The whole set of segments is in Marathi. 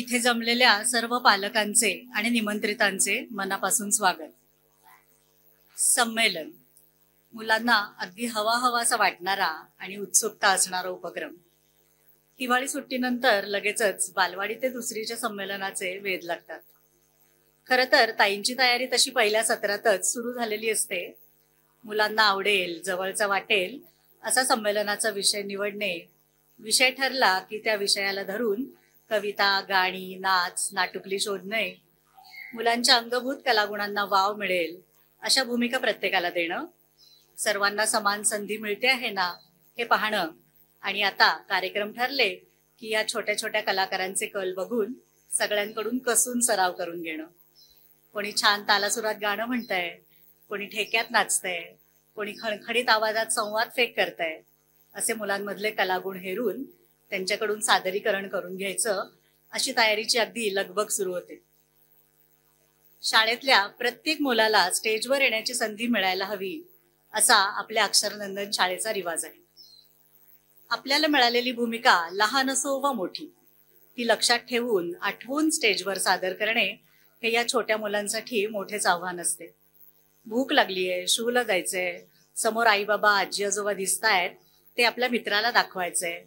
इथे जमलेल्या सर्व पालकांचे आणि निमंत्रितांचे मनापासून स्वागत. संमेलन मुलांना अगदी हवाहवासा वाटणारा आणि उत्सुकता असणारा उपक्रम. दिवाळी सुट्टीनंतर लगेचच बालवाडी ते दुसरीच्या संमेलनाचे वेध लागतात. खरं तर ताईंची तयारी तशी पहिल्या सत्रातच सुरू झालेली असते. मुलांना आवडेल, जवळचा वाटेल असा संमेलनाचा विषय निवडणे, विषय ठरला की त्या विषयाला धरून कविता, गाणी, नाच, नाटुकली शोधणे, मुलांच्या अंगभूत कलागुणांना वाव मिळेल अशा भूमिका प्रत्येकाला देणं, सर्वांना समान संधी मिळते आहे ना हे पाहणं, आणि आता कार्यक्रम ठरले की या छोट्या छोट्या कलाकारांचे कल बघून सगळ्यांकडून कसून सराव करून घेणं. कोणी छान तालासुरात गाणं म्हणतंय, कोणी ठेक्यात नाचतंय, कोणी खणखणीत आवाजात संवाद फेक करतंय. असे मुलांमधले कलागुण हेरून त्यांच्याकडून सादरीकरण करून घ्यायचं अशी तयारीची अगदी लगबग सुरू होते. शाळेतल्या प्रत्येक मुलाला स्टेजवर येण्याची संधी मिळायला हवी असा आपल्या अक्षरनंदन शाळेचा रिवाज आहे. आपल्याला मिळालेली भूमिका लहान असो वा मोठी, ती लक्षात ठेवून आठवून स्टेजवर सादर करणे हे या छोट्या मुलांसाठी मोठेच आव्हान असते. भूक लागलीये, शूला जायचंय, समोर आई बाबा आजी आजोबा दिसतायत, ते आपल्या मित्राला दाखवायचंय,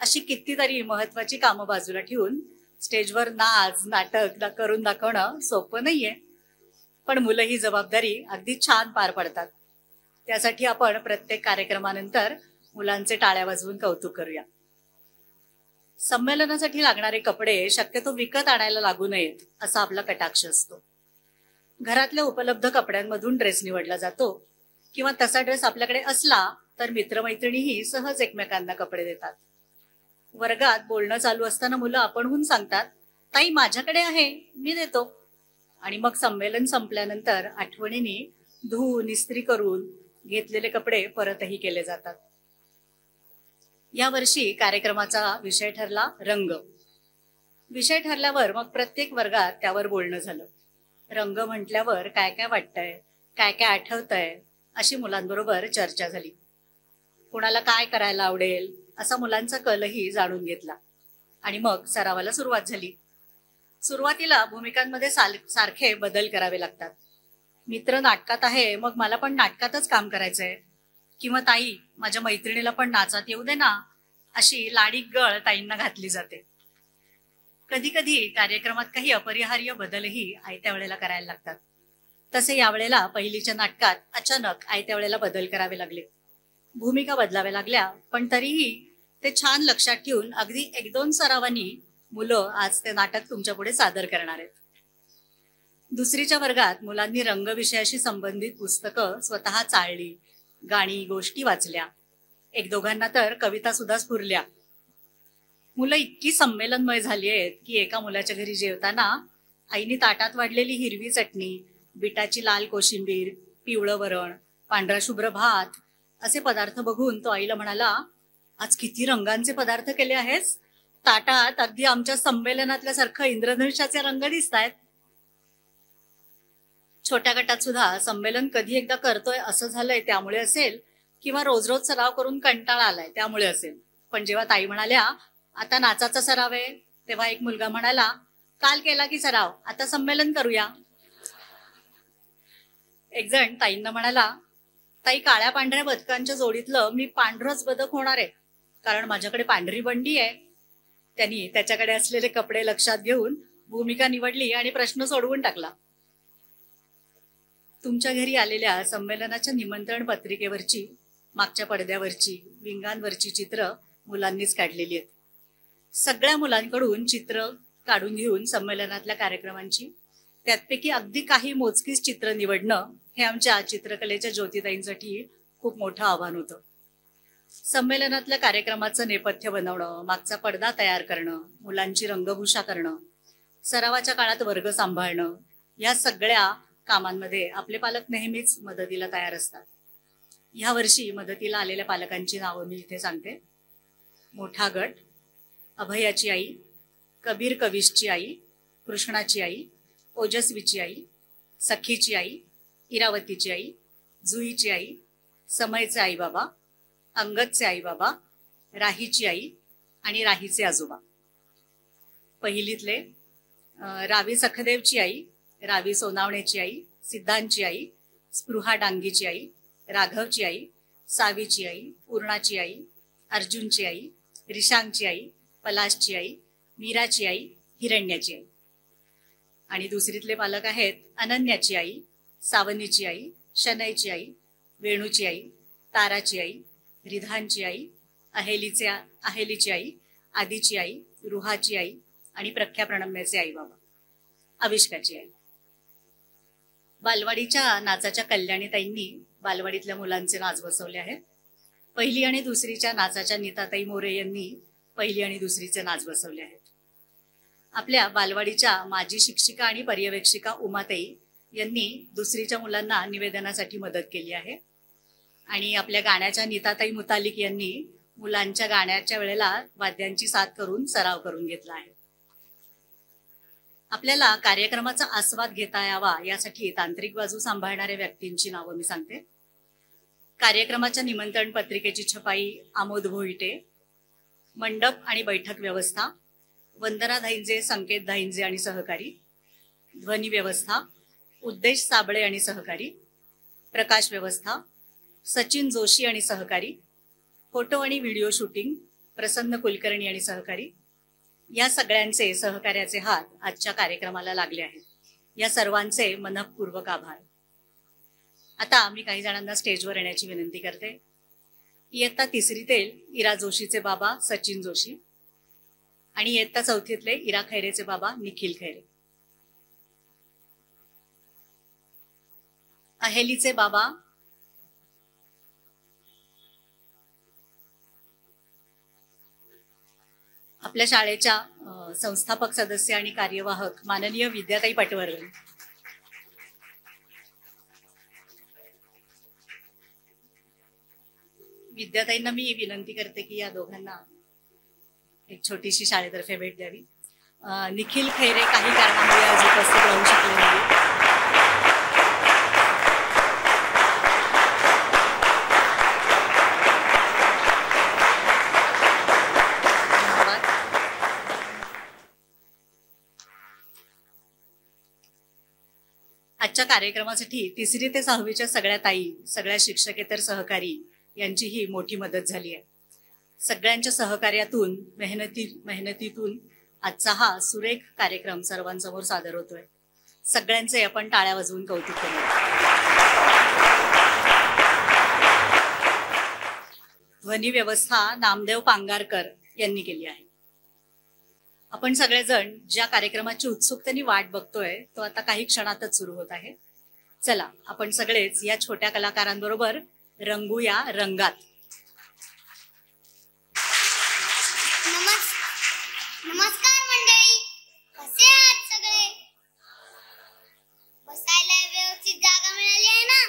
अशी कितीतरी महत्वाची कामं बाजूला ठेवून स्टेजवर नाच नाटक करून दाखवणं सोपं नाहीये. पण मुलं ही जबाबदारी अगदी छान पार पडतात. त्यासाठी आपण प्रत्येक कार्यक्रमानंतर मुलांचे टाळ्या वाजवून कौतुक करूया. संमेलनासाठी लागणारे कपडे शक्यतो विकत आणायला लागू नयेत असा आपला कटाक्ष असतो. घरातल्या उपलब्ध कपड्यांमधून ड्रेस निवडला जातो, किंवा तसा ड्रेस आपल्याकडे असला तर मित्रमैत्रिणीही सहज एकमेकांना कपडे देतात. वर्गात बोलणं चालू असताना मुलं आपणहून सांगतात, ताई माझ्याकडे आहे, मी देतो. आणि मग संमेलन संपल्यानंतर आठवणीने धुवून इस्त्री करून घेतलेले कपडे परतही केले जातात. या वर्षी कार्यक्रमाचा विषय ठरला रंग. विषय ठरल्यावर मग प्रत्येक वर्गात त्यावर बोलणं झालं. रंग म्हटल्यावर काय काय वाटतंय, काय काय आठवतंय अशी मुलांबरोबर चर्चा झाली. कोणाला काय करायला आवडेल असा मुलांचा कलही जाणून घेतला, आणि मग सरावाला सुरुवात झाली. सुरुवातीला भूमिकांमध्ये सारखे बदल करावे लागतात. मित्र नाटकात आहे, मग मला पण नाटकातच काम करायचंय, किंवा ताई माझ्या मैत्रिणीला पण नाचात येऊ दे ना, अशी लाडीक गळ ताईंना घातली जाते. कधी कधी कार्यक्रमात काही अपरिहार्य बदलही आयत्या वेळेला करायला लागतात. तसे यावेळेला पहिलीच्या नाटकात अचानक आयत्या वेळेला बदल करावे लागले. भूमिका बदलाव्या लागल्या, पण तरीही ते छान लक्षात ठेवून अगदी 1-2 सरावांनी मुलं आज ते नाटक तुमच्या पुढे सादर करणार आहेत. दुसरीच्या वर्गात मुलांनी रंग विषयाशी संबंधित पुस्तकं स्वतः चाळली, गाणी गोष्टी वाचल्या, 1-2घांना तर कविता सुद्धा स्फुरल्या. मुलं इतकी संमेलनमय झाली आहेत की एका मुलाच्या घरी जेवताना आईनी ताटात वाढलेली हिरवी चटणी, बिटाची लाल कोशिंबीर, पिवळं वरण, पांढरा शुभ्र भात असे पदार्थ बघून तो आईला म्हणाला, आज किती रंगांचे पदार्थ केले आहेस, ताटात अगदी आमच्या संमेलनातल्या सारखं इंद्रधनुष्याचे रंग दिसतायत. छोट्या गटात सुद्धा संमेलन कधी एकदा करतोय असं झालंय त्यामुळे असेल, किंवा रोज रोज सराव करून कंटाळा आलाय त्यामुळे असेल. पण जेव्हा ताई म्हणाल्या आता नाचाचा सराव आहे, तेव्हा एक मुलगा म्हणाला, काल केला की सराव, आता संमेलन करूया. एक जण ताईंना म्हणाला, ताई काळ्या पांढऱ्या बदकांच्या जोडीतलं मी पांढरच बदक होणार आहे, कारण माझ्याकडे पांढरी बंडी आहे. त्यांनी त्याच्याकडे असलेले कपडे लक्षात घेऊन भूमिका निवडली आणि प्रश्न सोडवून टाकला. तुमच्या घरी आलेल्या संमेलनाच्या निमंत्रण पत्रिकेवरची, मागच्या पडद्यावरची, विंगांवरची चित्र मुलांनीच काढलेली आहेत. सगळ्या मुलांकडून चित्र काढून घेऊन संमेलनातल्या कार्यक्रमांची, त्यापैकी अगदी काही मोजकीच चित्र निवडणं हे आमच्या चित्रकलेच्या ज्योतिताईंसाठी खूप मोठं आव्हान होतं. संमेलनातल्या कार्यक्रमाचं नेपथ्य बनवणं, मागचा पडदा तयार करणं, मुलांची रंगभूषा करणं, सरावाच्या काळात वर्ग सांभाळणं, या सगळ्या कामांमध्ये आपले पालक नेहमीच मदतीला तयार असतात. ह्या वर्षी मदतीला आलेल्या पालकांची नावं मी इथे सांगते. मोठा गट, अभयाची आई, कबीर कविशची आई, कृष्णाची आई, ओजस्वीची आई, सखीची आई, इरावतीची आई, जुईची आई, समयचे आई बाबा, अंगदचे आई बाबा, राहीची आई आणि राहीचे आजोबा. पहिलीतले रावी सखदेवची आई, रावी सोनावणेची आई, सिद्धांची आई, स्पृहा डांगीची आई, राघवची आई, सावीची आई, पूर्णाची आई, अर्जुनची आई, रिशांगची आई, पलाशची आई, मीराची आई, हिरण्याची आई. आणि दुसरीतले पालक आहेत अनन्याची आई, सावनीची आई, शनईची आई, वेणूची आई, ताराची आई, रिधानची आई, अहेलीची आई, आदिची आई, रुहाची आई आणि प्रख्या प्रणम्याचे आई बाबा, अविष्काची आई. बालवाडीच्या नाचाच्या कल्याणीताईंनी बालवाडीतल्या मुलांचे नाच बसवले आहेत. पहिली आणि दुसरीच्या नाचाच्या नीताताई मोरे यांनी पहिली आणि दुसरीचे नाच बसवले आहेत. आपल्या बालवाडीच्या माजी शिक्षिका आणि पर्यवेक्षिका उमाताई यांनी दुसरीच्या मुलांना निवेदनासाठी मदत केली आहे. आणि आपल्या गाण्याच्या नीताताई मुतालिक यांनी मुलांच्या गाण्याच्या वेळेला वाद्यांची साथ करून सराव करून घेतला आहे. आपल्याला कार्यक्रमाचा आस्वाद घेता यावा यासाठी तांत्रिक बाजू सांभाळणाऱ्या व्यक्तींची नावं मी सांगते. कार्यक्रमाच्या निमंत्रण पत्रिकेची छपाई आमोद भोईटे, मंडप आणि बैठक व्यवस्था वंदना धाईंजे, संकेत धाईंजे आणि सहकारी, ध्वनी व्यवस्था उद्देश साबळे आणि सहकारी, प्रकाश व्यवस्था सचिन जोशी आणि सहकारी, फोटो आणि व्हिडिओ शूटिंग प्रसन्न कुलकर्णी आणि सहकारी. या सगळ्यांचे सहकार्याचे हात आजच्या कार्यक्रमाला लागले आहेत. या सर्वांचे मनःपूर्वक आभार. आता मी काही जणांना स्टेजवर येण्याची विनंती करते. इयत्ता तिसरीतील इरा जोशीचे बाबा सचिन जोशी आणि इयत्ता चौथीतले इरा खैरेचे बाबा निखिल खैरे. अहेलीचे बाबा आपल्या शाळेच्या संस्थापक सदस्य आणि कार्यवाहक माननीय विद्याताई पटवर्धन. विद्याताईंना मी विनंती करते की या दोघांना एक छोटीशी शाळेतर्फे भेट द्यावी. निखिल खैरे काही कारणामुळे आज उपस्थित राहू शकले नाही. आजच्या कार्यक्रमासाठी तिसरी ते सहावीच्या सगळ्या ताई, सगळ्या शिक्षकेतर सहकारी यांची ही मोठी मदत झाली आहे. सगळ्यांच्या सहकार्यातून मेहनतीतून आजचा हा सुरेख कार्यक्रम सर्वांसमोर सादर होतोय. सगळ्यांचे आपण टाळ्या वाजवून कौतुक करूया. ध्वनी व्यवस्था नामदेव पांगारकर यांनी केली आहे. आपण सगळेजण ज्या कार्यक्रमाची उत्सुकतेने वाट बघतोय तो आता काही क्षणातच सुरू होत आहे. चला आपण सगळेच या छोट्या कलाकारांबरोबर रंगूया रंगात. नमस्कार मंडळी, कसे आहात सगळे? बसायला व्यवस्थित जागा मिळाली आहे ना?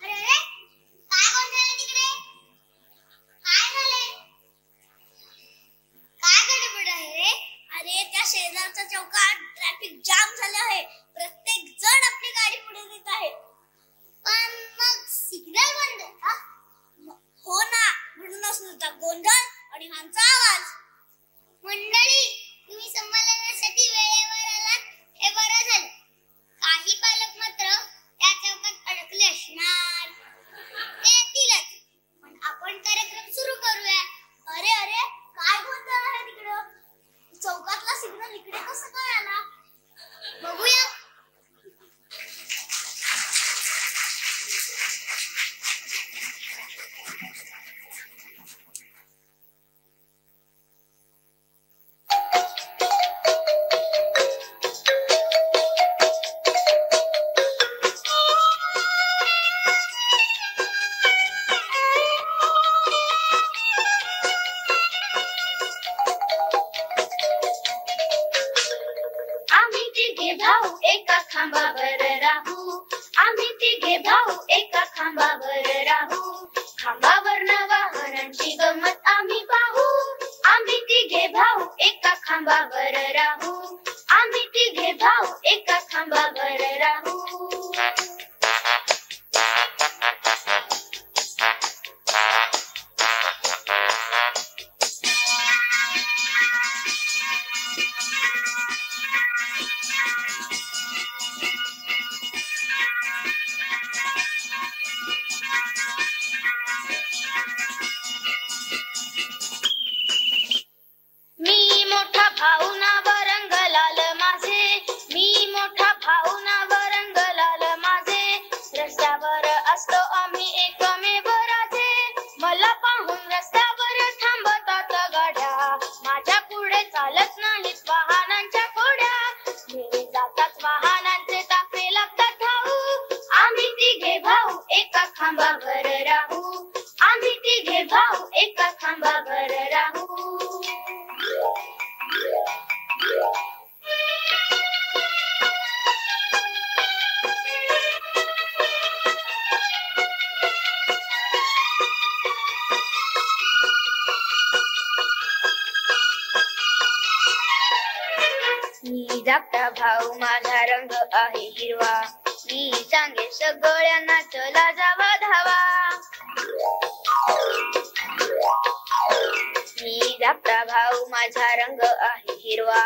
अरे अरे, काय गोंधळ आहे तिकडे? काय झाले? काय गडबड आहे रे? अरे त्या शेजारच्या चौकात ट्रॅफिक जाम झाले आहे. प्रत्येक जण आपली गाडी पुढे नेत आहे. पण मग सिग्नल बंद आहे का? हो ना, म्हणूनच नुसता गोंधळ आणि ह्यांचा आवाज. मंडळी, तुम्ही संमेलनासाठी वेळेवर आलात हे बरं झालं. काही पालक मात्र त्या चौकात अडकले असणार. ते येतीलच, पण आपण कार्यक्रम सुरू करूया. अरे अरे, काय गोंधळ आहे तिकडं? चौकातला सिग्नल इकडे कसं काय आला? बघूया. खांबावर राहू आम्ही तिघे भाऊ एका खांबावर राहू. खांबावर वाहनांची गंमत आम्ही पाहू. आम्ही तिघे भाऊ एका खांबावर राहू. आम्ही तिघे भाऊ एका खांबावर राहू. खांबावर राहू. मी धाकटा भाऊ माझा रंग आहे हिरवा, मी सांगे सगळ्यांना चला जावा धावा. मी धाकटा भाऊ माझा रंग आहे हिरवा,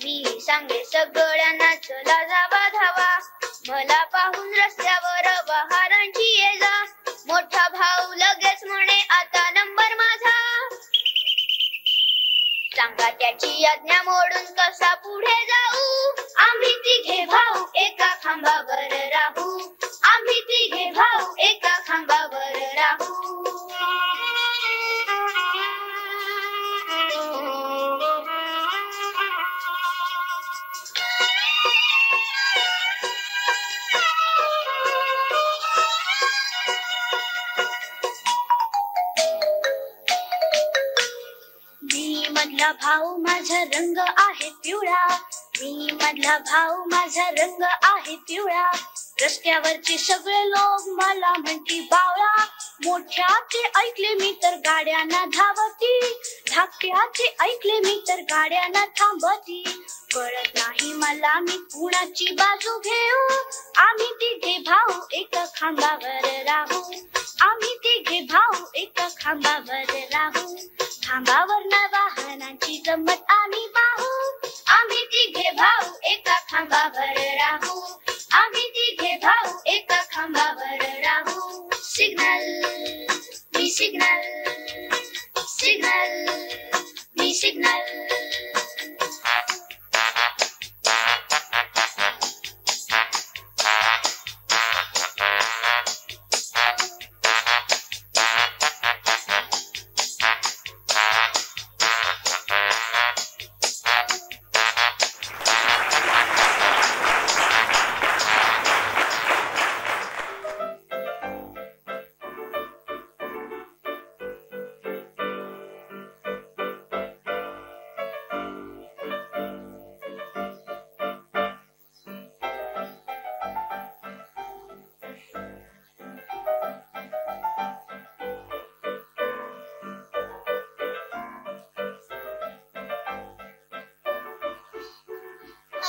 मी सांगे सगळ्यांना चला जावा धावा. मला पाहून रस्त्यावर बहारांची ये जा, मोठा भाऊ लगेच म्हणे आता नंबर माझा. सांगा त्याची आज्ञा मोडून कसा पुढे जाऊ. आम्ही तिघे भाऊ एका खांबावर राहू, आम्ही तिघे भाऊ एका खांबावर राहू. मधला भाऊ माझा रंग आहे पिवळा, मी मधला भाऊ माझा रंग आहे पिवळा. रस्त्यावरचे सगळे लोक मला म्हणती बावळा, मोठ्याचे ऐकले मी तर गाड्यांना धावती, धाकट्याचे ऐकले मी तर गाड्यांना थांबती. कळत नाही मला मी कुणाची बाजू घेऊ. आम्ही तिघे भाऊ एका खांबावर राहू, आम्ही तिघे भाऊ एका खांबावर राहू. खांबावर ना वाहनांची गंमत आम्ही पाहू, आम्ही तिघे भाऊ एका खांबावर राहू, आम्ही तिघे भाऊ एका खांबावर राहू. सिग्नल मी सिग्नल, सिग्नल मी सिग्नल.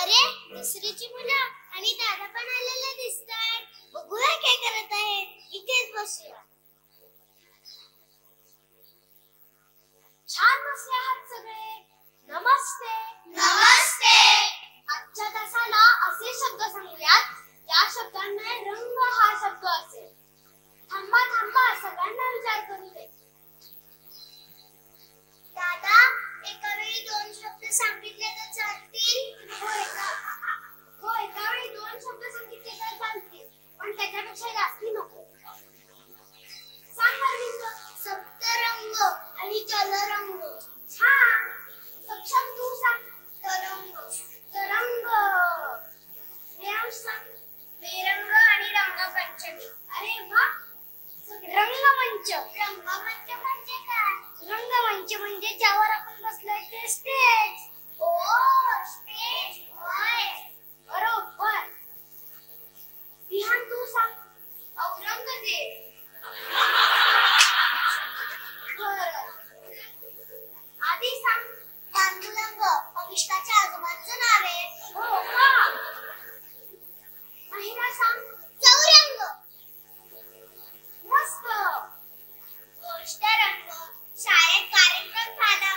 अरे दुसरीची मुलं आणि दादा पण आलेले दिसतायत. बघूया काय करत आहेत. इथेच बसूया. छान बसले आहात सगळे. नमस्ते. नमस्ते. आजच्या तासाला असे शब्द सांगूयात त्या शब्दांना रंग हा शब्द असेल. थांबा थांबा, सगळ्यांना विचार करू दे. दादा, एका वेळी दोन शब्द सांगितले तर चालतील? हो, एका वेळी दोन शब्द सांगितले तर चालतील, पण त्याच्यापेक्षा जास्ती नको. सांग अरविंद. सप्तरंग आणि जलरंग. छान. सक्षम, तू सांग. तरंग. तरंग. श्रेयांश सांग. बेरंग आणि रंगपंचमी. अरे वा. रंगमंच. रंगमंच म्हणजे काय? रंगमंच म्हणजे ज्यावर आपण बसलोय ते स्टेज. ओ, स्टेज. होय, बरोबर. विहान, तू सांग. औरंगजेब. आधी सांग. पांडुरंग. अभिष्टाच्या आजोबांचं नाव आहे. हो का? महिला सांग. चौरंग. मस्त. गोष्ट रंग. शाळेत कार्यक्रम झाला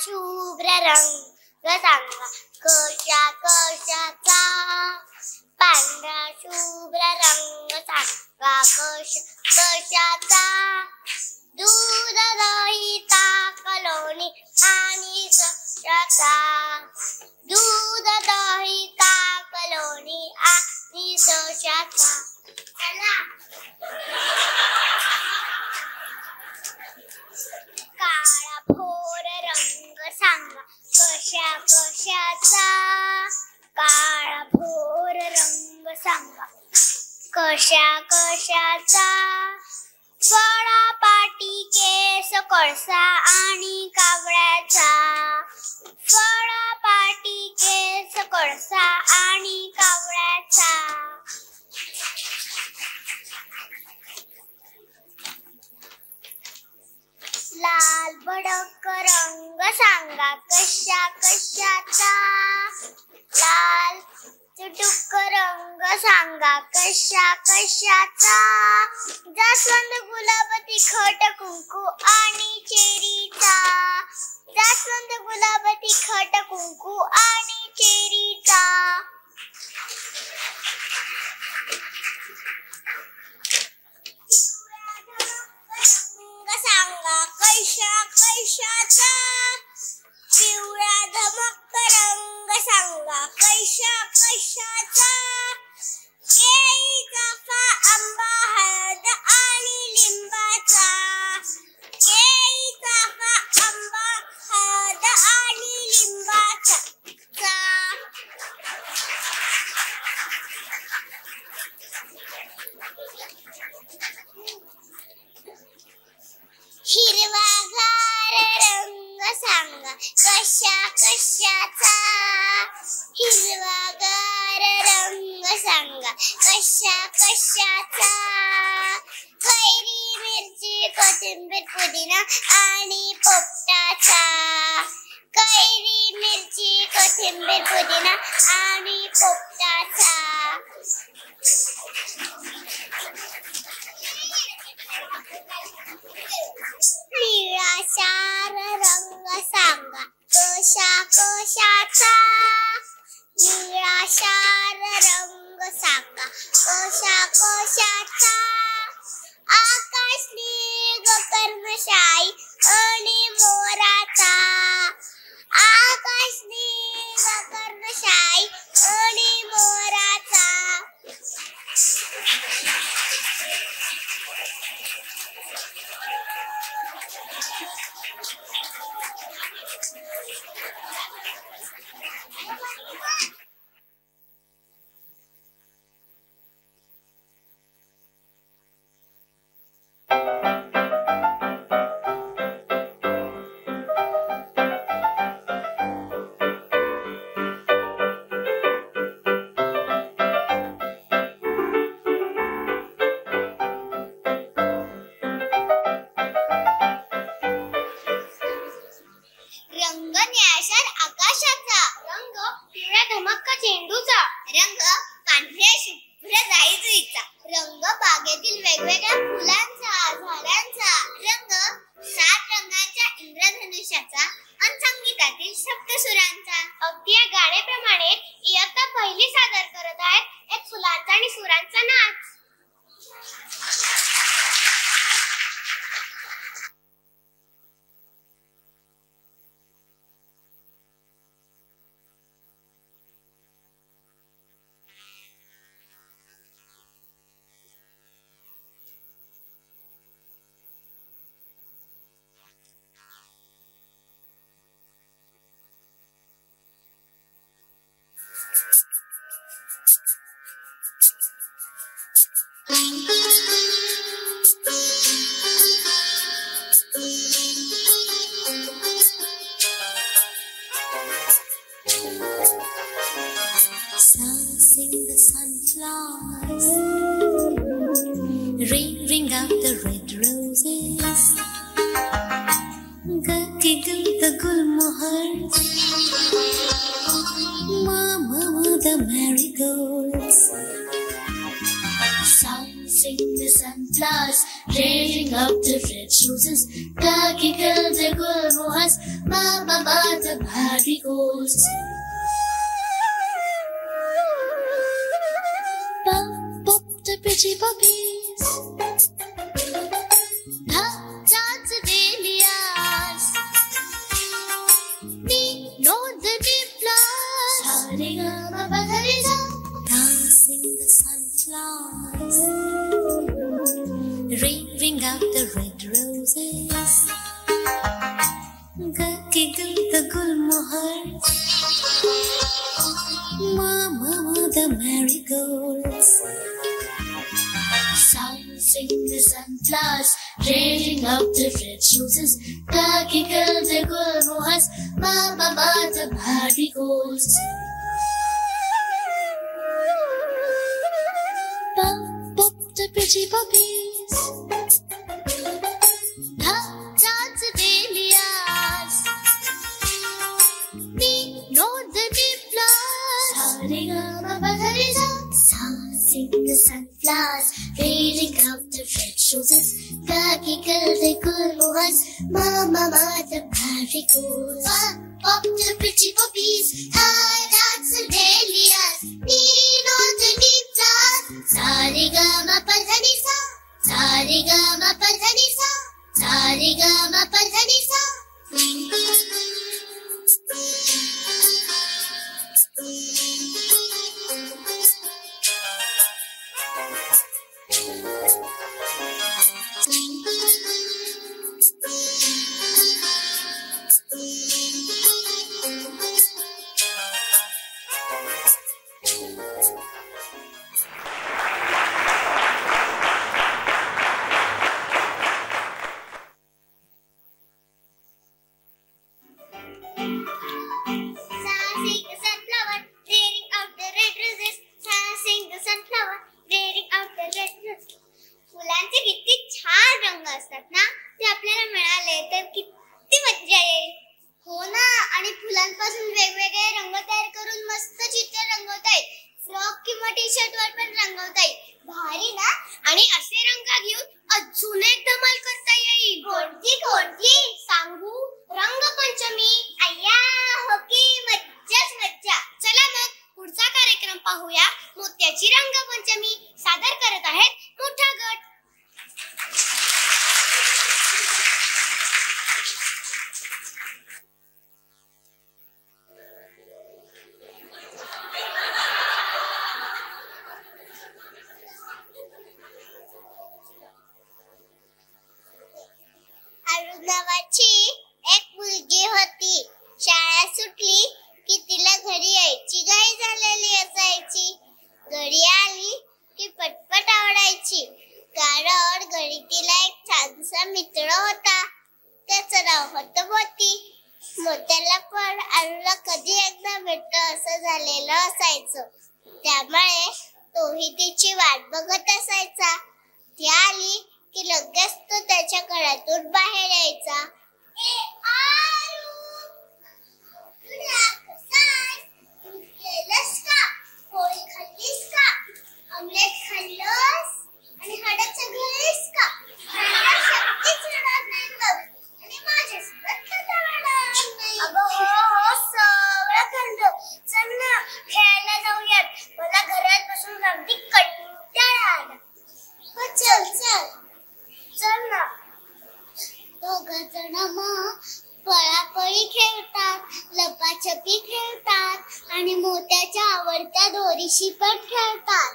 शुभ्र रंग सांगा कशाचा पांढरा शुभ्र रंग सांगा कशाचा दूध दही ताक लोणी आणि कशाचा दूध दही ताक लोणी आणि कशाचा चला काळा भोर रंग सांगा कशाचा काळा भोर रंग सांगा कशाचा फळापाटी केस कोळसा आणि कावळ्याचा फळापाटी केस कोळसा आणि कावळ्याचा लाल भडक रंग सांगा कशाचा लाल चुटुक रंग सांगा कशाचा जास्वंद गुलाब तिखट कुंकू आणि चेरीचा जास्वंद गुलाब तिखट कुंकू आणि चेरीचा सांगा कशाचा पिवळा धमक रंग सांगा कशाचा केळी चाफा आंबा हळद आणि लिंबाचा केळी चाफा आंबा हळद आणि लिंबाचा हिरवागार रंग सांगा कशाचा हिरवागार रंग सांगा कशाचा कैरी मिरची कोथिंबीर पुदिना आणि पोपटाचा कैरी मिरची कोथिंबीर पुदिना आणि पोपटाचा निळाशार रंग सांगा कशाचा निळाशार रंग सांगा कशाचा आकाश निळ कर्मशाई आणि मोराचा आकाश निळ कर्मशाई आणि मोराचा रंग निळाशार आकाशाचा रंग पिवळ्या धमक चेंडूचा रंग पांढऱ्या शुभ्र जाईजुईचा रंग बागेतील वेगवेगळ्या फुलांचा झाडांचा रंग 7 रंगांच्या इंद्रधनुष्याचा आणि संगीतातील सप्तसुरांचा अगदी या गाण्याप्रमाणे इयत्ता पहिली सादर करत आहेत एक फुलांचा आणि सुरांचा नाच Sing the sunflowers, ring out the red roses, giggle the gulmohars, mama the marigolds. sing the sunflowers, rearing up the red roses. Kakikal the gulmohas, mama the marigolds. Pop, pop the pretty puppies. Dance the dahlias. We know the deep flowers. Sa-re-ga-ma-pa-da-re-sa. Dancing the sunflowers, rearing out the red roses. Giggle the gulmohars, mama the marigolds. Sing the sunflowers, rearing up the red roses. Kakikal the gulmohas, mama the marigolds. Pop, pop the pretty puppies. Dance the dahlias. We know the deep flowers. Sa-re-ga-ma-pa-da-re-sa. Sing the sunflowers, rearing up the red roses. Kakikal the gulmohas, mama the marigolds. Pop the pretty puppies, dance the dahlias. Lean on the deep flowers. Sa-re-ga-ma-pa-da-re-sa. Sa-re-ga-ma-pa-da-re-sa. Sa-re-ga-ma-pa-da-re-sa. फुलांचे किती छान रंग असतात ना, ते आपल्याला मिळाले तर किती मज्जा येईल. हो ना, आणि फुलांपासून वेगवेगळे रंग तयार करून मस्त चित्र रंगवता येईल. फ्रॉक किंवा टी शर्ट वर पण रंगवता येईल. भारी ना. आणि असे रंग घेऊन अजून एक धमाल करता येईल. कोणती कोणती सांगू? रंगपंचमी. अय्या हो की, मज्जाच मज्जा. चला मग पुढचा कार्यक्रम पाहूया. मोत्याची रंगपंचमी सादर करत आहेत मोठा गट. अरुण नावाची एक मुलगी होती. शाळा सुटली की तिला घरी यायची घाई झालेली असायची. घरी आली की पटपट आवडायची, कारण घरी तिला एक छानसा मित्र होता. त्याचं नाव होतं मोती. मोत्याला पण अरुणला कधी एकदा भेटतं असं झालेलं असायचं. त्यामुळे तोही तिची वाट बघत असायचा. ती आली की लगेच तो त्याच्या घरातून बाहेर यायचा. पोळी खाल्लीस का? ऑमलेट खाल्लंस? आणि हाडाचं घरीस का? शक्तीच रडत नाही बघ, आणि माझ्यासोबत कथा रडत नाही. अगं हो सगळं खाल्लं. चल ना खेळायला जाऊयात. मला घरात बसून अगदी कंटाळा आला. हो चल चल चल ना. दोघं जण मग पळापळी खेळतात, लपाछपी खेळतात आणि मोत्याच्या आवडत्या दोरीशी पण खेळतात.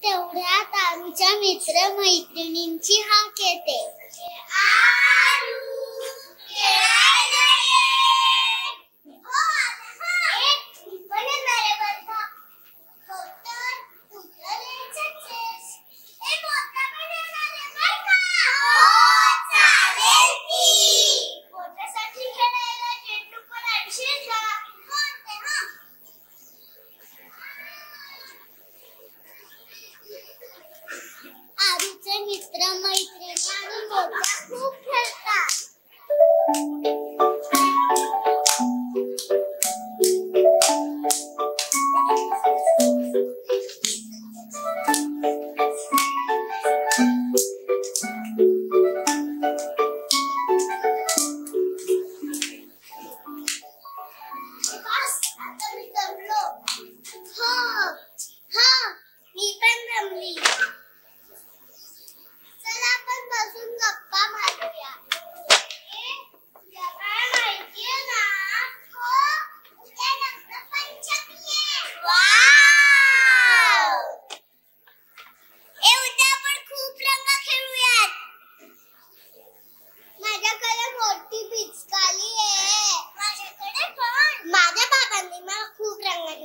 तेवढ्यात आरूच्या मित्र मैत्रिणींची हाक येते.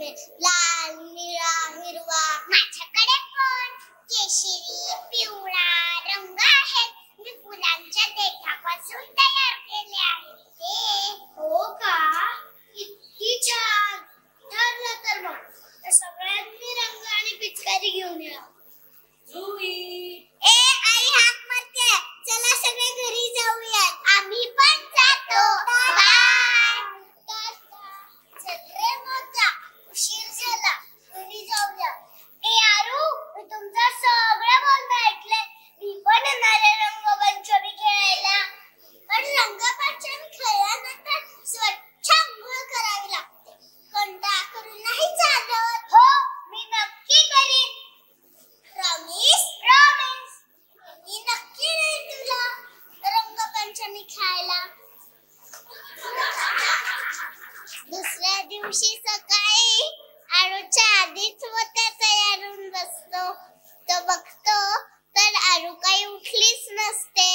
मिळेल. लाल, निळा, हिरवा. माझ्याकडे पण केशरी, पिवळा रंग आहेत. मी फुलांच्या देठापासून तयार केले आहेत ते. हो का? इतकी छान. ठरलं तर मग सगळ्यांनी रंग आणि पिचकारी घेऊन या. ए आई हाक मारते. चला सगळे घरी जाऊयात. आम्ही पण जातो. बाय. चल रे मोजा, उशीर झाला, घरी जाऊया. ए आरू, मी तुमचं सगळं बोलणं ऐकलंय. मी पण येणार आहे रंगपंचमी खेळायला. पण रंगपंचमी खेळल्यानंतर स्वच्छ अंघोळ करावी लागते. कंटाळा करून नाही चालत. हो, मी नक्की करीन. प्रॉमिस? प्रॉमिस. मी नक्की नेईन तुला रंगपंचमी खेळायला. दुसऱ्या दिवशी सकाळी आरूच्या आधीच मोत्या तयार होऊन बसतो. तो बघतो तर आरू काही उठलीच नसते.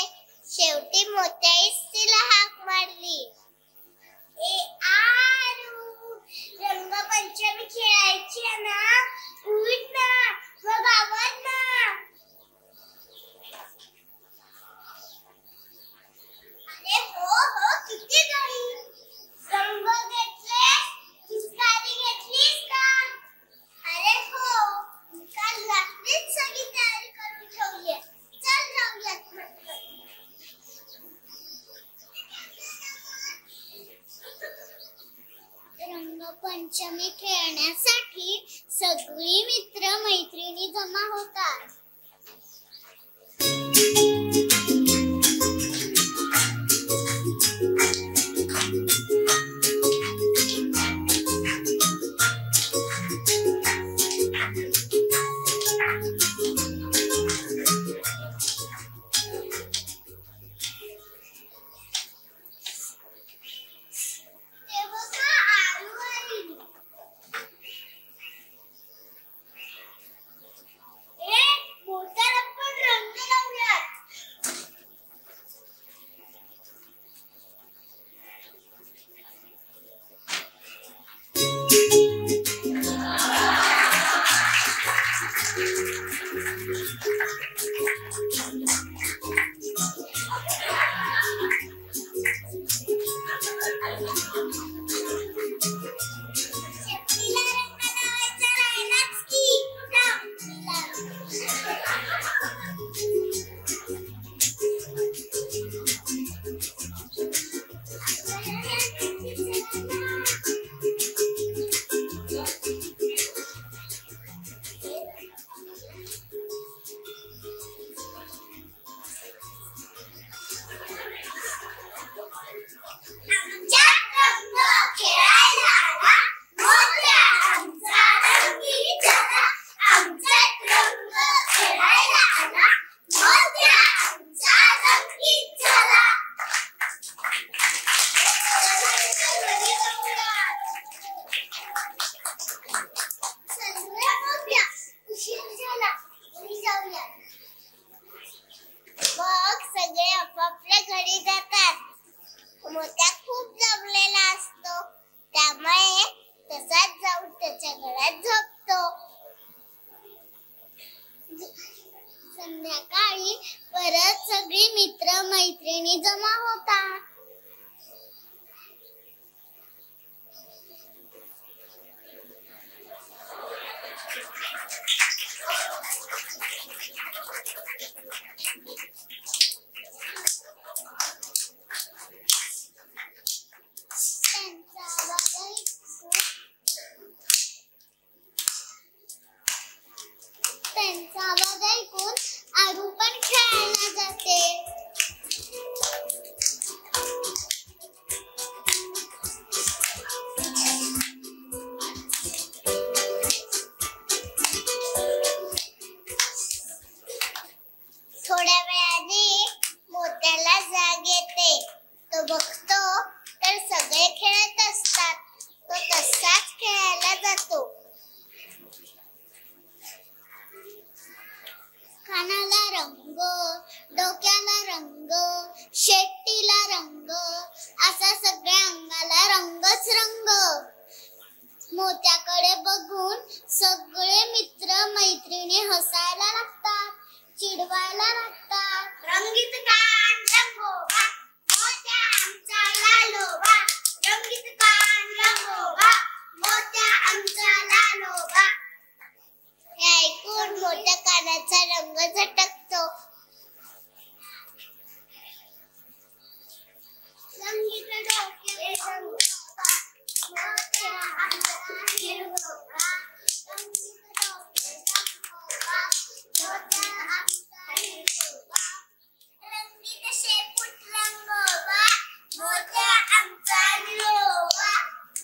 शेवटी मोत्याईच तिला हाक मारली. ए आरू, रंगपंचमी खेळायची आहे ना? उठ ना, मग आवर ना. अरे हो, किती घाई. रंग घेतले, पिचकारी घेतलीस का? अरे हो, मी काल रात्रीच सगळी तयारी करून ठेवली आहे. चल जाऊयात पटकन. रंगपंचमी खेळण्यासाठी सगळी मित्र मैत्रिणी जमा होतात. संध्याकाळी परत सगळी मित्र मैत्रिणी जमा होतात. त्यांचा आवाज ऐकून आरू पण खेळायला जाते. थोड्या वेळाने मोत्याला जाग येते. तो बघतो तर सगळे खेळत असतात. तो तसाच खेळायला जातो. कानाला रंग, डोक्याला रंग, शेपटीला रंग, असा सगळ्या अंगाला रंगच रंग. मोत्याकडे बघून सगळे मित्र मैत्रिणी हसायला लागतात, चिडवायला लागतात. रंगीत कान रंगोबा, मोत्या आमचा लालोबा. रंगीत कान रंगोबा, मोत्या आमचा लालोबा. हे ऐकून मोठ्या कानाचा रंग झटकतो. रंगीत डोके रंगोबा, मोत्या आमचा हिरवोबा. रंगीत डोके रंगोबा, मोत्या आमचा हिरवोबा. रंगीत शेपूट रंगोबा, मोत्या आमचा निळोबा.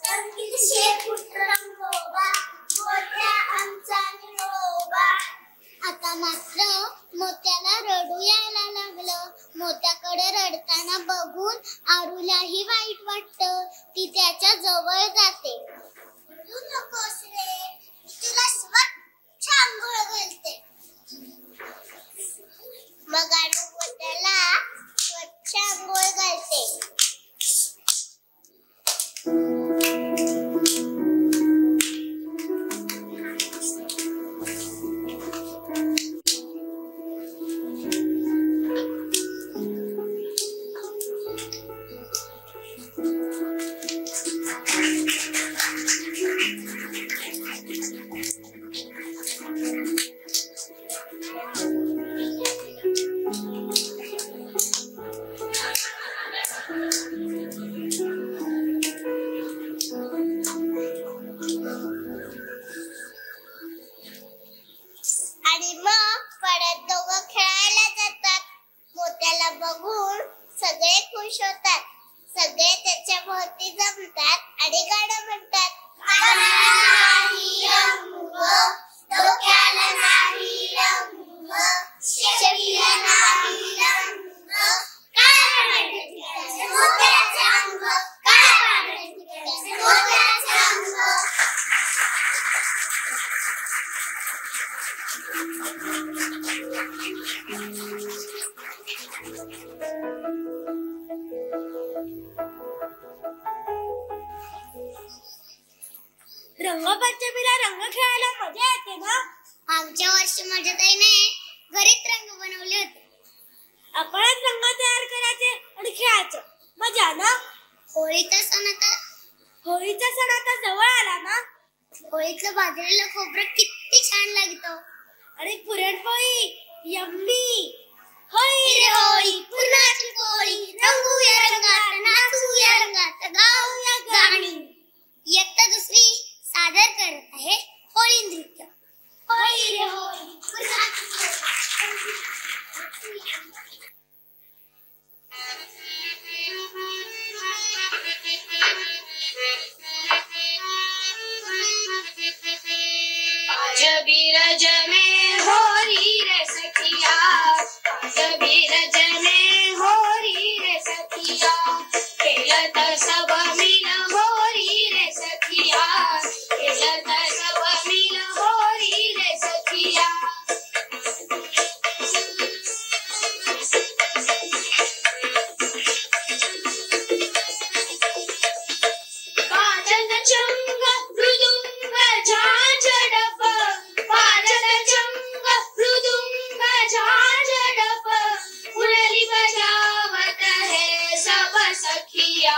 रंगीत शेपूट रंगोबा, मोत्या आमचा निळोबा. आता मात्र मोत्याला रडू यायला लागलं. मोत्याकडे रडताना बघून आरूलाही वाईट वाटतं. ती त्याच्या जवळ जाते. रडू नकोस रे, मी तुला स्वच्छ आंघोळ घालते. मग आरू मोत्याला स्वच्छ आंघोळ घालते. आणि मग परत दोघं खेळायला जातात. मोत्याला बघून सगळे खुश होतात. सगळे त्याच्या भोवती जमतात आणि गाणं म्हणतात. नाही रंग, डोक्याला नाही रंग, शेपटीला नाही रंग, काळ्या पांढऱ्या मोत्याचे अंग, काळ्या पांढऱ्या मोत्याचे अंग. रंगपंचमीला रंग खेळायला मजा येते ना? आमच्या वर्षी मजाताईने घरीच रंग बनवले होते. आपणच रंग तयार करायचे आणि खेळायचं, मजा ना? होळीचा सण आता जवळ आला ना? होळीतलं भाजलेलं खोबरं किती छान लागतं. आणि पुरणपोळी यम्मी. होळी रे होळी, पुरणाची पोळी, रंगूया रंगात, नाचूया रंगात, गाऊया गाणी. इयत्ता दुसरी सादर करत आहे होळी नृत्य. होळी रे होळी, पुरणाची पोळी. आज बीरज में होरी रे सखिया, आज बीरज में होरी रे सखिया, खेलत सब मिल होरी रे सखिया, खेलत सब मिल होरी रे सखिया. बाजन चंग मृदुंग झांझडप, बाजन चंग मृदुंग झांझडप, मुरली बजावत है सब सखिया.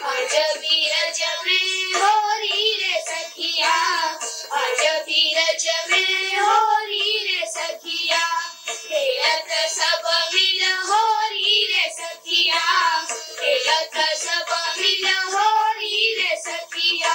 आज बीरज में होरी रे सखिया, आज बीरज में होरी रे सखिया, खेलत सब मिल होरी रे सखिया, खेलत सब मिल होरी रे सखिया.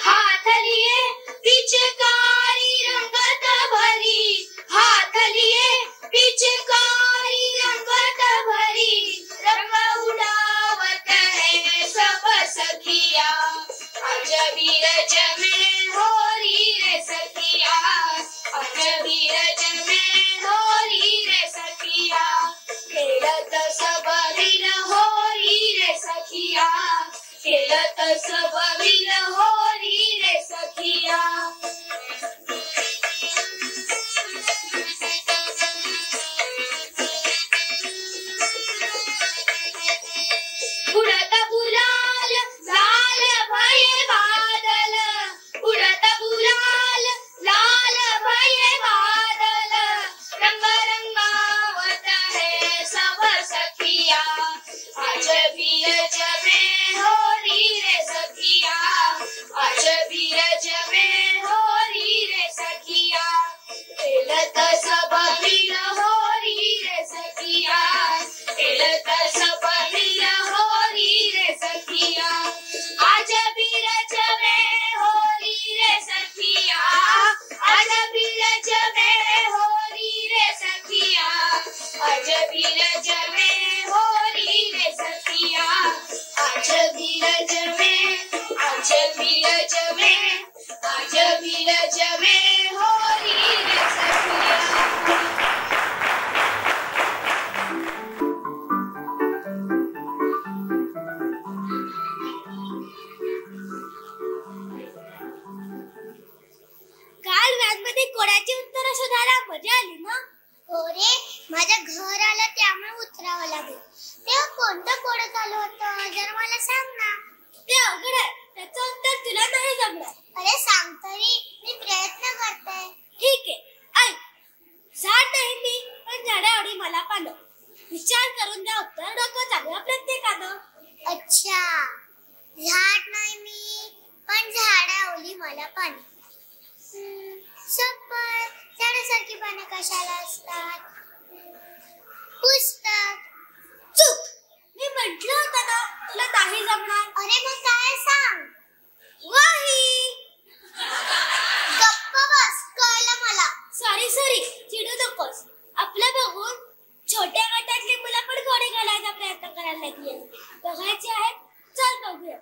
हाथ लिए पिचकारी रंगत भरी, हाथ लिए पिचकारी रंगत भरी, आज बीरज में होली रे सखिया, आज बीरज में होली रे सखिया, खेलत सब बिल होली रे सखिया, खेलत सब बिल होली रे सखिया, आज बीरज में होली रे सखिया, आज बीरज में होली रे सखिया, आज बीरज में होली रे सखिया, आज बीरज में, आज बीरज में, आज बीरज में होली रे सखिया। काल व्याजमध्ये कोड्याची उत्तरं शोधायला मजा आली ना? हो रे, माझ्या घर आलं त्यामुळे उतरावं लागलं. तेव्हा कोणतं कोडं चालू होतं जरा मला सांग ना. ते अवघड आहे, त्याचं उत्तर तुला नाही जमणार. अरे सांग तरी, मी प्रयत्न करते. ठीक आहे, ऐक. झाड नाही मी, पण झाडावडी मला पानं. विचार करून द्या उत्तर डोकं चालू प्रत्येकानं. अच्छा, झाड नाही मी, पण झाडावली मला पाणी. चप्पल, झाडासारखी पानं कशाला असतात? पुस्तक. चूक, मी म्हटलं होतं ना तुला नाही जमणार. अरे मग काय सांग? वही. गप्प बस, कळलं मला. सॉरी चिडू नकोस. आपलं बघून छोट्या गटातली मुलं पण घोडे घालायचा प्रयत्न करायला लागली. बघायची आहे, चल बघूया.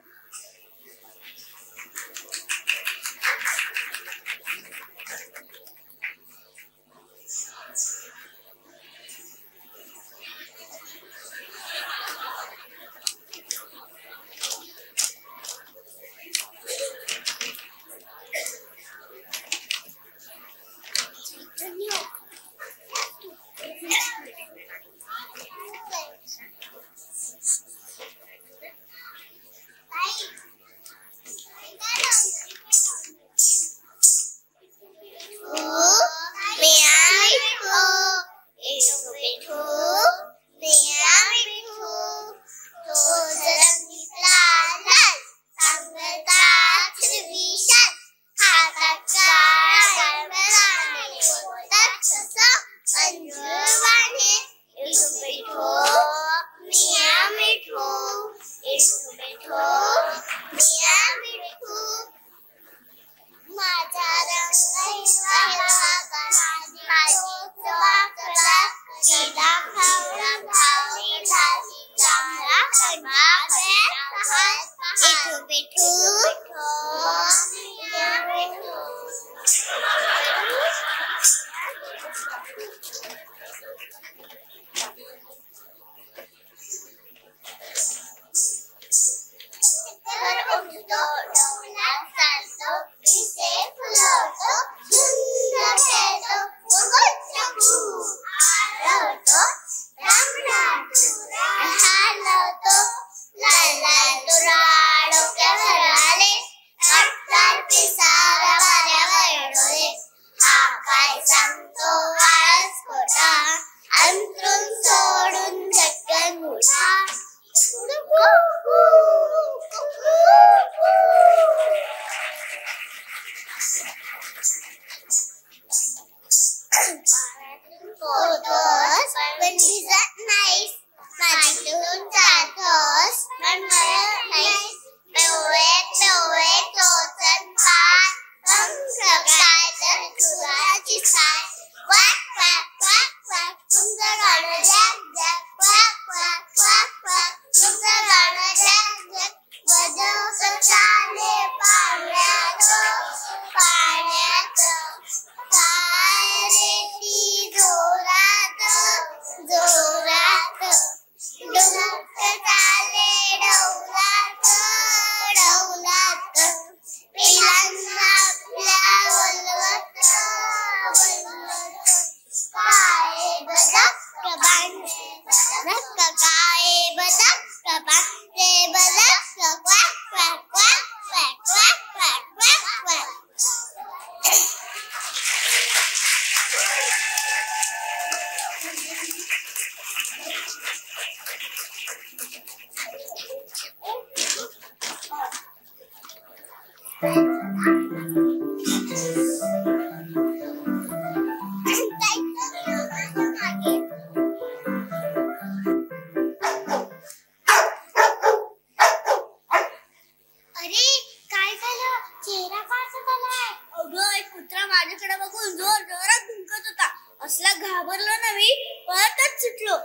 घाबरलो नव्हे, पळतच सुटलो.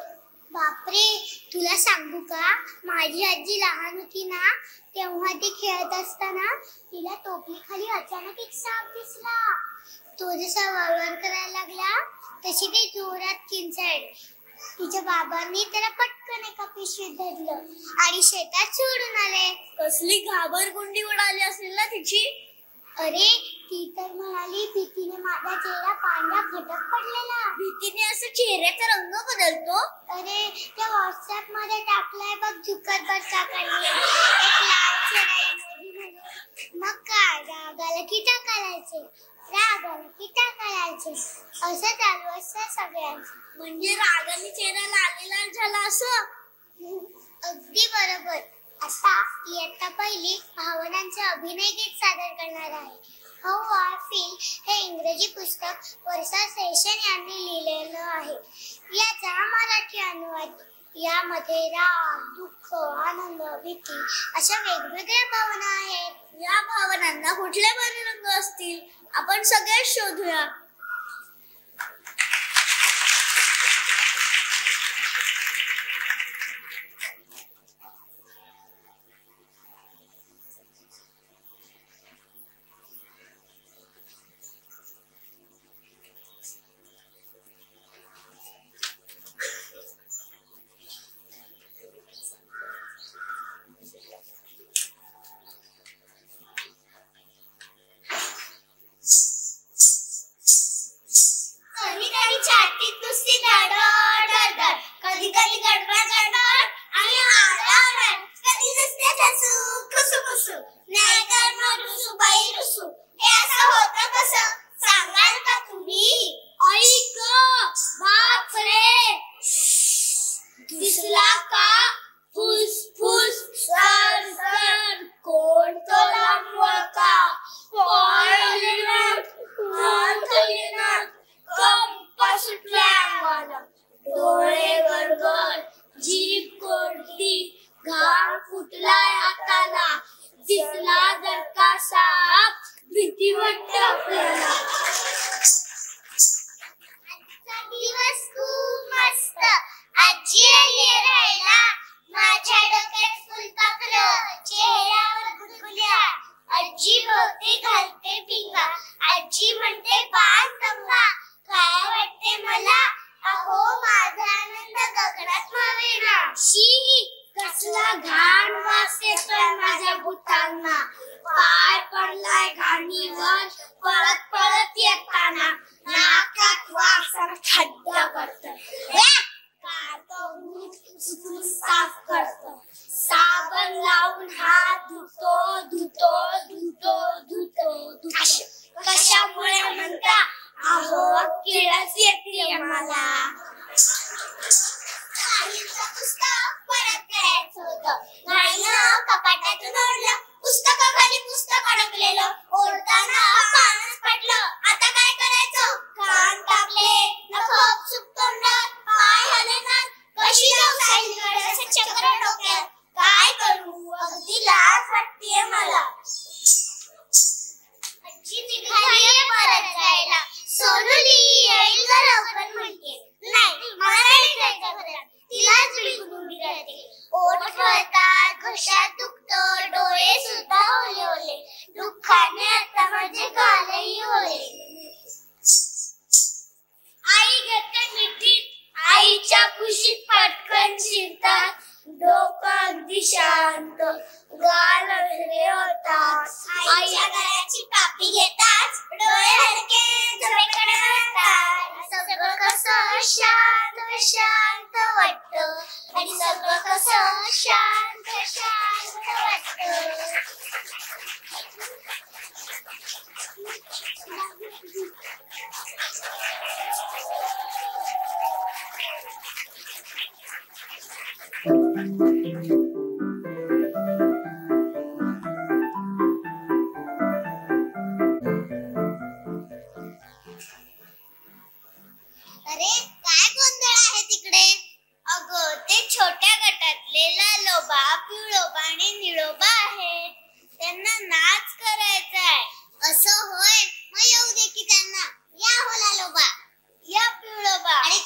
बापरे, तुला सांगू का, माझी आजी लहान होती ना, तेव्हा ती खेळत असताना तिला टोपलीखाली अचानक एक साप दिसला. तो जसा वळवळ करायला लागला तशी ती जोरात किंचाळली. तिच्या बाबांनी त्याला पटकन एका पिशवीत धरलं आणि शेतात सोडून आले. कसली घाबरगुंडी उडाली असेल ना तिची. अरे, ती तर म्हणाली भीतीने माझा चेहरा पांढरा फटक पडलेला. भीतीने असं चेहऱ्याचा रंग बदलतो. अरे, त्या व्हॉट्सअप मध्ये टाकलाय बघ, झुकत बसाकडे एक लाल चेहरा इमोजी म्हणून. मग काय, रागाला की टाकायचे, रागाला की टाकायचे, असं चालू असतं सगळ्यांचं. म्हणजे रागाने चेहरा लाल झाला असं. अगदी बरोबर. आता इयत्ता पहिली भावनांचा अभिनय गीत सादर करणार आहे. हाऊ आय फील हे इंग्रजी पुस्तक वर्षा सेशन यांनी लिहिलेलं आहे. याचा मराठी अनुवाद. यामध्ये राग, दुःख, आनंद, भीती अशा वेगवेगळ्या भावना आहेत. या भावनांना कुठले बरे रंग असतील, आपण सगळे शोधूया. कधी कधी गडबड गडबड आणि आरडाओरड, कधी नसते हसू खुसू नाहीतर मग रुसूबाई रुसू. हे असं होतं कसं, सांगाल का तुम्ही? ऐक, बापरे, दिसला का फुसफुस सर कोण तो लांबवळका, कंपा सुटल्या मला, डोळे गडगड, जीभ कोरडी, घाम फुटलाय हाताला, दिसला जर का साप, भीती वाटते आपल्याला. आजचा दिवस खूप मस्त, आजी आली राहायला, माझ्या डोक्यात फुलपाखरं, चेहऱ्यावर गुदगुल्या, आजी भोवती घालते पिंगा, आजी म्हणते बास दंगा, काय वाटते मला, अहो माझा आनंद गगनात मावेना. शी, कसला घाण वास येतोय माझ्या बुटांना, पाय पडलाय घाणीवर पळत पळत येताना, नाकात वासाला खड्डा पडतोय, साफ करतो, साबण लावून हात धुतो. कशामुळे म्हणता, अहो किळस येते मला. पुस्तक परत करायचं होतं, नाही ना, कपाटातून ओढलं, पुस्तकाखाली पुस्तक अडकलेलं, ओढताना कानच पडलं. आता काय करायचं, कान टाकले, नखं चुकतोंड, पाय हलेनात, कशी जाऊ साईडकडे, असं चक्र डोक्यात, काय करू, अगदी लाज वाटतेय मला. आजी निघाली परत जायला, सोनूली येईल का लवकर म्हणते. नाही, मला नाही जायचं घरात, तिलाच बिलकुल उभी राहते. ओठ गळतात, घशात दुखतं, डोळे सुद्धा ओले, दुःखाने आता माझे गालही ओले. आई घेते मिठीत, आईच्या खुशीत पटकन शिरतात, डोकं अगदी शांत, गाल अधरे होतात, आईच्या गळ्याची पापी घेतात, डोळे हलके झोपेकडे वळतात. सगळं कसं शांत शांत वाटतं, आणि सगळं कसं शांत शांत वाटतं. अरे, काय गोंधळ आहे तिकडे? अगं, ते छोट्या गटातले लालोबा, पिवळोबा आणि निळोबा आहेत. ते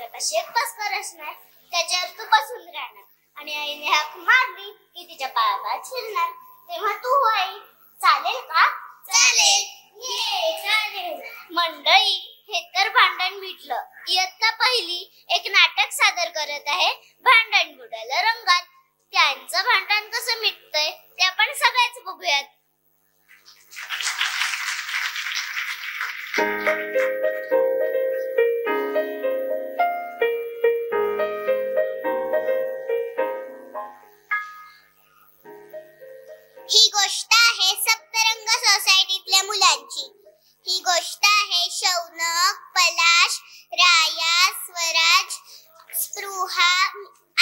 स्वतःशी एक बसकर असणार, त्याच्यावर तू बसून राहणार आणि आईने हाक मारली की तिच्या पायापाय शिरणार, तेव्हा तू आई चालेल का? चालेल, ये चालेल. मंडळी, हे तर भांडण मिटलं. इयत्ता पहिली एक नाटक सादर करत आहे, भांडण बुडालं रंगात. त्यांचं भांडण कसं मिटतंय ते आपण सगळ्याच बघूयात. ही गोष्ट आहे सप्तरंग सोसायटीतल्या मुलांची. ही गोष्ट आहे शौनक, पलाश, राया, स्वराज, स्पृहा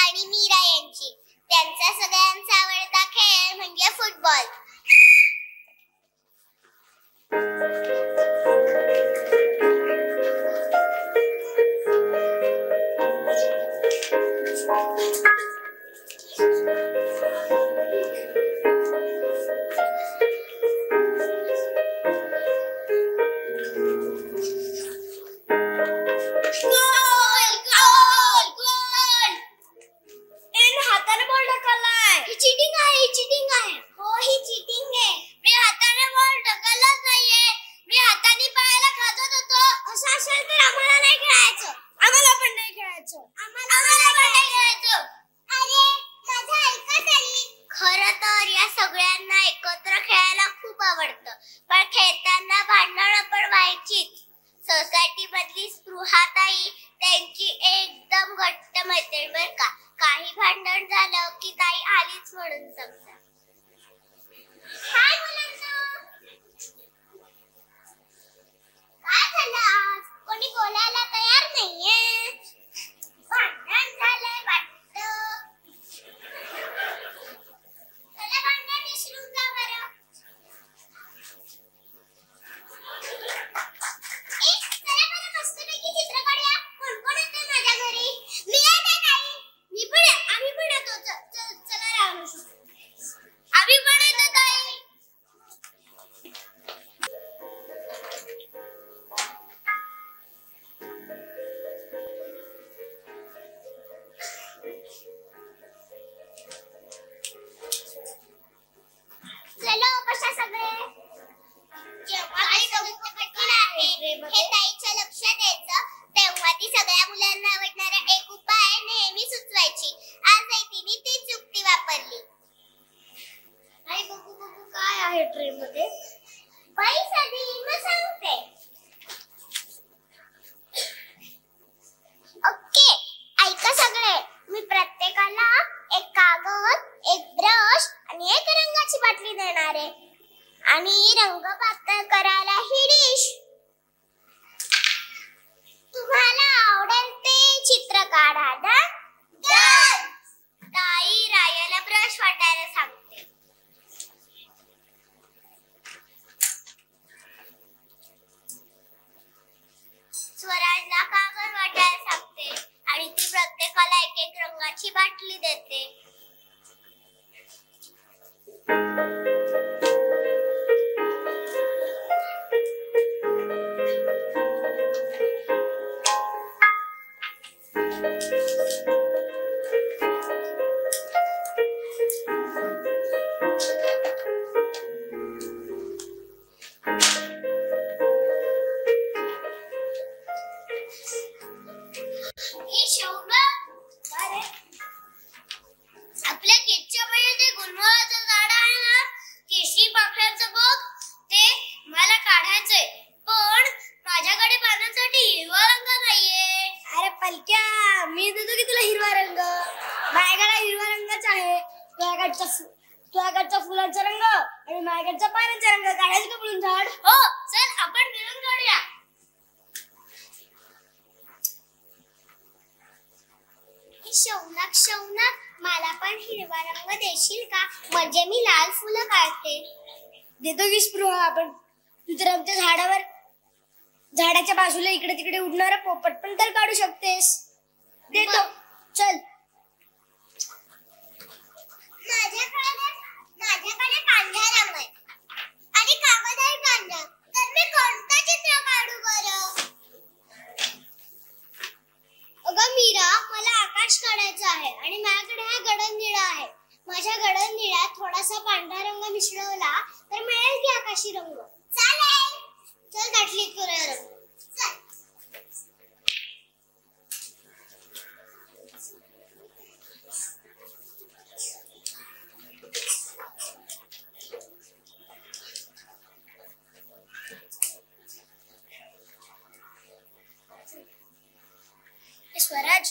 आणि मीरा यांची. त्यांचा सगळ्यांचा आवडता खेळ म्हणजे फुटबॉल. सोसायटी मधली स्पृहाताई त्यांची एकदम घट्ट मैत्रीण बर का. काही भांडण झालं की ताई आलीच म्हणून समजा. हाय मुलांना, काय झालं आज? कोणी बोलायला तयार नाहीये? भांडण झालंय वाटतं. चला भांडण विसरून जा बरं. हे ताईच्या लक्षात यायचं तेव्हा ती सगळ्या मुलांना आवडणारा एक उपाय नेहमी सुचवायची. आज आई तिने तीच युक्ती वापरली. आई बघू बघू काय आहे ट्रे मध्ये? बाई साधी मग सांगते. ओके, ऐका सगळे. मी प्रत्येकाला एक कागद, एक ब्रश आणि एक रंगाची बाटली देणार आहे आणि रंग पातळ करायला ही डिश. तुम्हाला आवडेल ते चित्र काढा ना. ताई रायाला ब्रश वाटायला सांगते. स्वराजला कागद वाटायला सांगते आणि ती प्रत्येकाला एक एक रंगाची बाटली देते. आपल्या केकच्या मध्ये ते गुलमोहराचं झाड आहे ना, केशरी पाकळ्याचं बघ, ते मला काढायचंय पण माझ्याकडे पाण्यासाठी हिरवा रंग नाहीये. अरे पलक्या, मी देतो की तुला हिरवा रंग. माझ्याकडे हिरवा रंगच आहे. तुझ्याकडचा फुलांचा रंग आणि माझ्याकडचा पाण्याचा रंग काढायचं का बोलून झाड? हो चल आपण मिळून काढूया. शौनक शौनक, मला पण हिरवा रंग देशील का? म्हणजे मी लाल फुलं काढते. देतो की स्पृहा. आपण तू तर आमच्या झाडाच्या बाजूला इकडे तिकडे उडणारा पोपट पण तर काढू शकतेस. देतो, चल. माझ्याकडे पांढरा रंग आहे आणि कागद आहे पांढरा, तर मी कोणतं चित्र काढू बरं? मला आकाश काढायचं आहे आणि माझ्याकडे हा गडद निळा आहे. माझ्या गडद निळ्यात थोडासा पांढरा रंग मिसळवला तर मिळेल की आकाशी रंग. चालेल. चल दाटलीत करूया रंग. चल. स्वराज,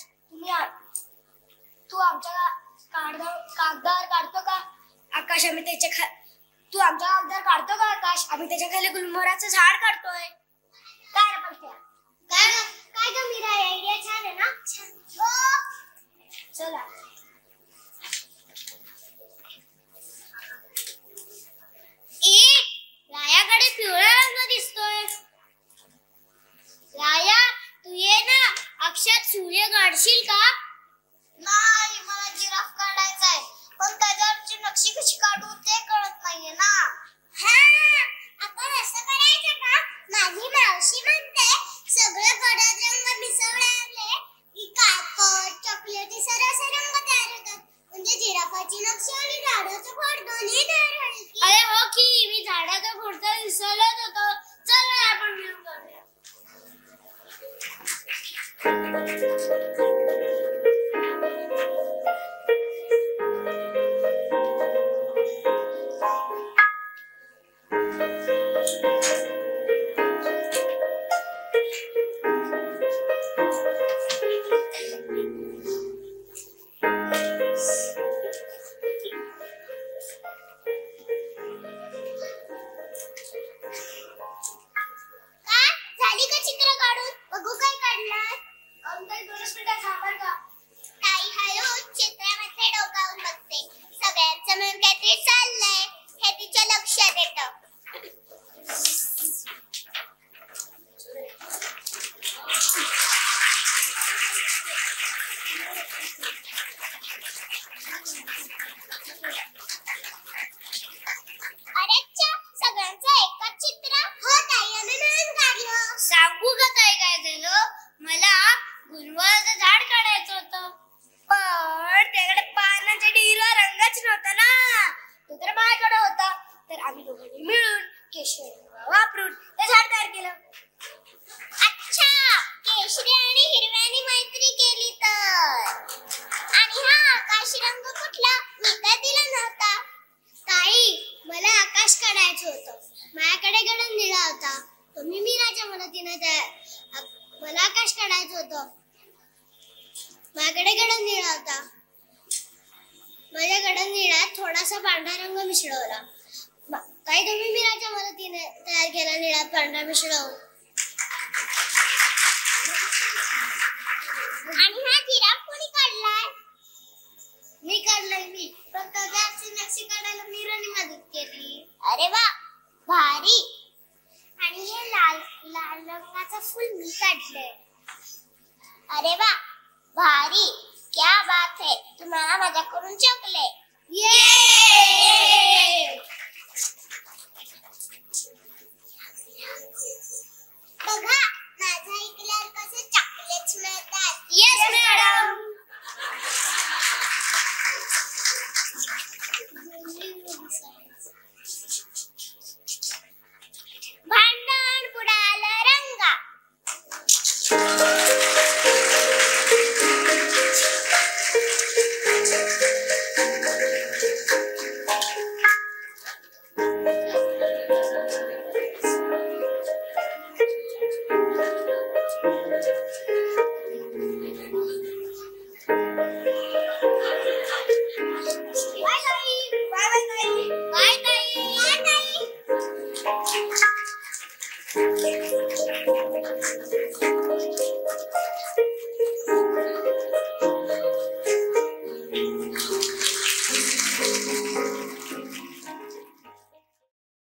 तू आमच्या कागदावर काढतो का आकाश? आम्ही त्याच्या तू आमच्या कागदावर काढतो का आकाश? आम्ही त्याच्या खाली गुलमोहराचं झाड काढतोय. काय रे पंक्या? काय ग मीरा, आयडिया छान आहे ना? छान. हो. चला. रायाकडे पिवळा रंग दिसतोय. राया, तू ये ना. अक्षात सूर्य काढशील का? नाही, मला जिराफ काढायचा आहे, पण त्याच्यावरची नक्षी कशी काढू ते कळत नाहीये ना. आपण असं करायचं का? माझी मावशी म्हणते सगळे गडद रंग मिसळले की काळपट चॉकलेटी सरसे रंग तयार होतात. म्हणजे जिराफाची नक्षी आणि झाडाचं खोड दोन्ही तयार होईल. अरे हो की, मी झाडाचा खोडचा विसरलोच होतो. चल ना आपण मिळून करूया. वापरून ते झाड तयार केलं. अच्छा, केशरी आणि हिरव्यानी मैत्री केली तर. आणि हा आकाश रंग कुठला? मी तर दिला नव्हता. ताई, मला आकाश काढायचं होतं. माझ्याकडे गडद निळा होता. तुम्ही मीराच्या मदतीने मला आकाश काढायचं होतं. माझ्याकडे गडद निळा होता. माझ्या गडद निळ्यात थोडासा पांढरा रंग मिसळवला. ताई, तुम्ही मीराच्या मदतीने तयार केला निळा पांढरा मिसळवून. आणि हा जिराफ कोणी काढलाय? मी काढलाय. मी पण त्याची नक्षी काढायला मीराने मदत केली. अरे वा, भारी. आणि हे लाल लाल रंगाचं फुल मी काढलंय. अरे वा, भारी. क्या बात है. तुम्हाला माझ्याकडून चॉकलेट. बघा, माझ्या ऐकल्यावर कसे चॉकलेट्स मिळतात. Yes madam. भांडण बुडालं रंगा. Bye.